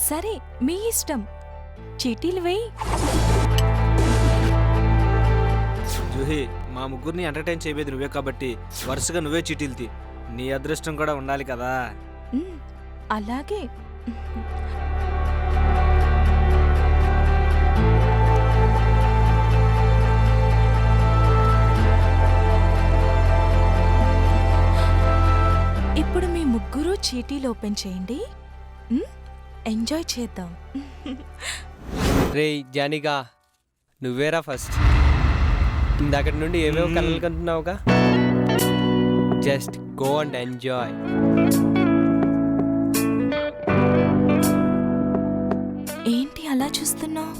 సరే మీ ఇష్టం, చీటీలు వేయి. జూహి, మా ముగ్గురిని ఎంటర్టైన్ చేయబోయేది నువ్వే కాబట్టి వరుసగా నువ్వే చీటీలు తీ. నీ అదృష్టం కూడా ఉండాలి కదా. అలాగే. ఇప్పుడు మీ ముగ్గురు చీటీలు ఓపెన్ చేయండి. ఎంజాయ్ చేద్దాం. రే జానిగా, నువ్వేరా ఫస్ట్. ఇందాకటి నుండి ఏవేవో కలలు కంటున్నావుగా. Just go and enjoy. ఏంటి అలా చూస్తున్నావు?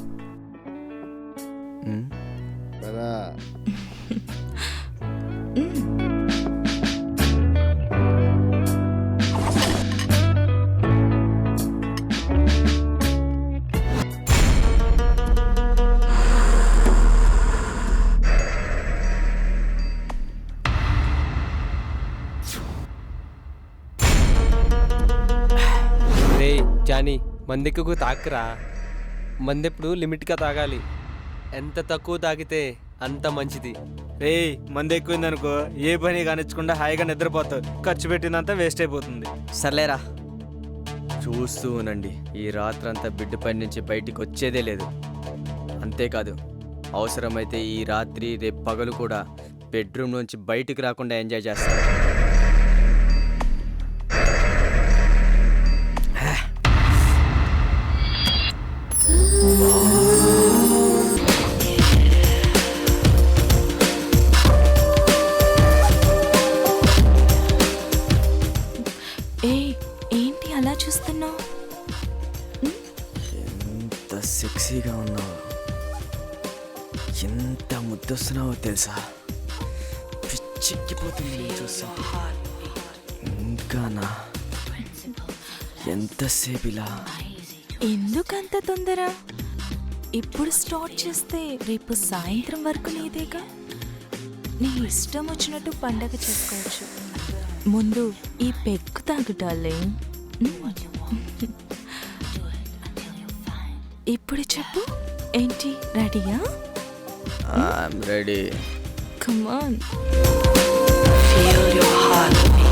రే జానీ, మందెక్కువ తాకురా. మందెప్పుడు లిమిట్గా తాగాలి. ఎంత తక్కువ తాగితే అంత మంచిది. రే, మంది ఎక్కువైందనుకో ఏ పని కానిచ్చకుండా హాయిగా నిద్రపోతావు. ఖర్చు పెట్టిందంతా వేస్ట్ అయిపోతుంది. సర్లేరా, చూస్తూ ఉనండి. ఈ రాత్రంతా బిడ్డపై నుంచి బయటికి వచ్చేదే లేదు. అంతేకాదు, అవసరమైతే ఈ రాత్రి రేపు పగలు కూడా బెడ్రూమ్ నుంచి బయటికి రాకుండా ఎంజాయ్ చేస్తాను. ఏంటి అలా చూస్తున్నావు? ఎంత సెక్సీగా ఉన్నావు, ఎంత ముద్దొస్తున్నావో తెలుసా. పిచ్చెక్కిపోతుంది నేను చూస్తుంటే. ఇంకానా ఎంతసేపు ఇలా? ఎందుకంత తొందర? ఇప్పుడు స్టార్ట్ చేస్తే రేపు సాయంత్రం వరకు నీదేగా. నీ ఇష్టం వచ్చినట్టు పండగ చేసుకోవచ్చు. ముందు ఈ పెగ్గు తాగు డార్లింగ్. ఇప్పుడు చెప్పు, ఏంటి రెడీయా? I'm ready. Come on. Feel your heartbeat.